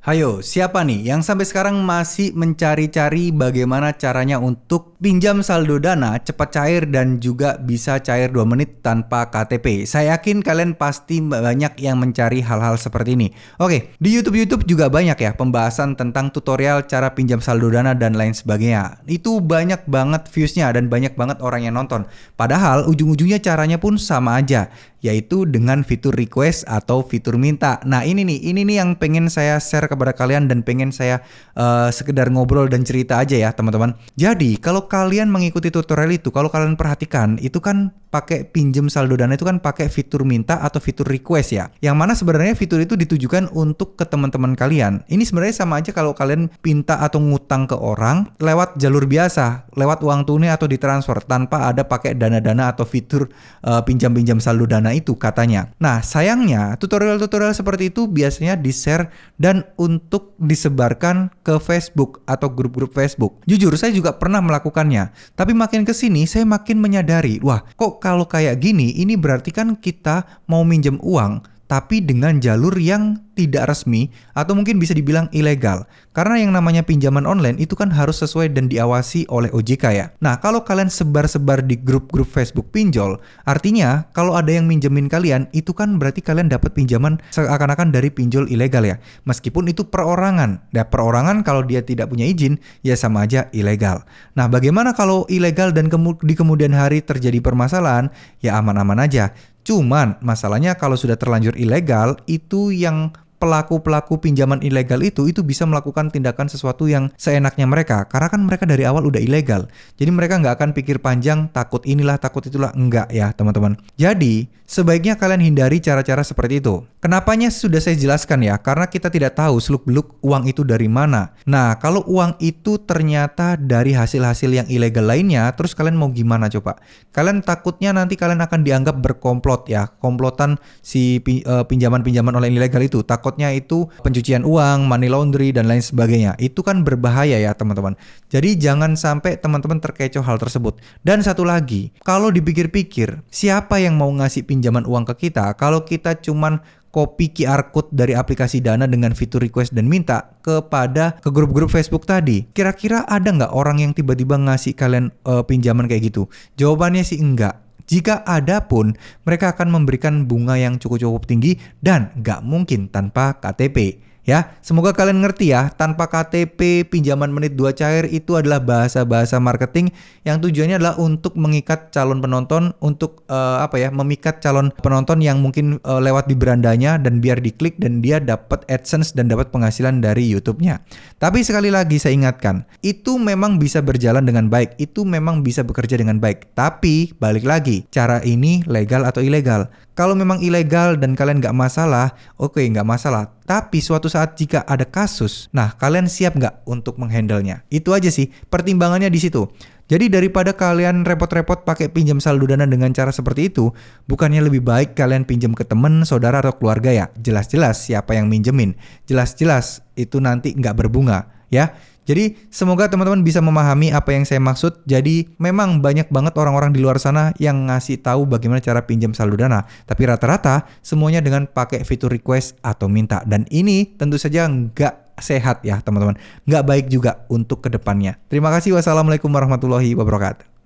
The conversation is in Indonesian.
Hayo, siapa nih yang sampai sekarang masih mencari-cari bagaimana caranya untuk pinjam saldo Dana cepat cair dan juga bisa cair 2 menit tanpa KTP? Saya yakin kalian pasti banyak yang mencari hal-hal seperti ini. Oke, di YouTube juga banyak ya pembahasan tentang tutorial cara pinjam saldo Dana dan lain sebagainya. Itu banyak banget viewsnya dan banyak banget orang yang nonton. Padahal ujung-ujungnya caranya pun sama aja, yaitu dengan fitur request atau fitur minta. Nah ini nih yang pengen saya share kepada kalian dan pengen saya sekedar ngobrol dan cerita aja ya teman-teman. Jadi kalau kalian mengikuti tutorial itu, kalau kalian perhatikan itu kan pakai pinjam saldo Dana itu kan pakai fitur minta atau fitur request ya. Yang mana sebenarnya fitur itu ditujukan untuk ke teman-teman kalian. Ini sebenarnya sama aja kalau kalian pinta atau ngutang ke orang lewat jalur biasa, lewat uang tunai atau ditransfer tanpa ada pakai dana-dana atau fitur pinjam-pinjam saldo Dana itu katanya. Nah sayangnya tutorial-tutorial seperti itu biasanya di-share dan untuk disebarkan ke Facebook atau grup-grup Facebook. Jujur saya juga pernah melakukannya, tapi makin kesini saya makin menyadari, wah kok kalau kayak gini ini berarti kan kita mau minjem uang tapi dengan jalur yang tidak resmi atau mungkin bisa dibilang ilegal. Karena yang namanya pinjaman online itu kan harus sesuai dan diawasi oleh OJK ya. Nah kalau kalian sebar-sebar di grup-grup Facebook pinjol, artinya kalau ada yang minjemin kalian itu kan berarti kalian dapat pinjaman seakan-akan dari pinjol ilegal ya. Meskipun itu perorangan. Nah perorangan kalau dia tidak punya izin ya sama aja ilegal. Nah bagaimana kalau ilegal dan di kemudian hari terjadi permasalahan? Ya aman-aman aja. Cuman masalahnya kalau sudah terlanjur ilegal itu yang pelaku-pelaku pinjaman ilegal itu bisa melakukan tindakan sesuatu yang seenaknya mereka karena kan mereka dari awal udah ilegal. Jadi mereka nggak akan pikir panjang takut inilah takut itulah, enggak ya teman-teman. Jadi sebaiknya kalian hindari cara-cara seperti itu. Kenapanya sudah saya jelaskan ya, karena kita tidak tahu seluk-beluk uang itu dari mana. Nah kalau uang itu ternyata dari hasil-hasil yang ilegal lainnya, terus kalian mau gimana coba? Kalian takutnya nanti kalian akan dianggap berkomplot ya, komplotan si pinjaman-pinjaman online ilegal itu. Takutnya itu pencucian uang, money laundry dan lain sebagainya. Itu kan berbahaya ya teman-teman. Jadi jangan sampai teman-teman terkecoh hal tersebut. Dan satu lagi, kalau dipikir-pikir, siapa yang mau ngasih pinjaman uang ke kita kalau kita cuman copy QR code dari aplikasi Dana dengan fitur request dan minta ke grup-grup Facebook tadi? Kira-kira ada nggak orang yang tiba-tiba ngasih kalian pinjaman kayak gitu? Jawabannya sih enggak. Jika ada pun, mereka akan memberikan bunga yang cukup-cukup tinggi dan nggak mungkin tanpa KTP. Ya, semoga kalian ngerti ya, tanpa KTP pinjaman menit 2 cair itu adalah bahasa-bahasa marketing yang tujuannya adalah untuk mengikat calon penonton, untuk memikat calon penonton yang mungkin lewat di berandanya dan biar diklik dan dia dapat AdSense dan dapat penghasilan dari YouTube-nya. Tapi sekali lagi saya ingatkan, itu memang bisa berjalan dengan baik, itu memang bisa bekerja dengan baik. Tapi balik lagi, cara ini legal atau ilegal? Kalau memang ilegal dan kalian nggak masalah, oke nggak masalah. Tapi suatu saat jika ada kasus, nah kalian siap nggak untuk menghandlenya? Itu aja sih, pertimbangannya di situ. Jadi daripada kalian repot-repot pakai pinjam saldo Dana dengan cara seperti itu, bukannya lebih baik kalian pinjam ke teman, saudara atau keluarga ya? Jelas-jelas siapa yang minjemin, jelas-jelas itu nanti nggak berbunga ya. Jadi semoga teman-teman bisa memahami apa yang saya maksud. Jadi memang banyak banget orang-orang di luar sana yang ngasih tahu bagaimana cara pinjam saldo Dana. Tapi rata-rata semuanya dengan pakai fitur request atau minta. Dan ini tentu saja nggak sehat ya teman-teman. Nggak baik juga untuk kedepannya. Terima kasih. Wassalamualaikum warahmatullahi wabarakatuh.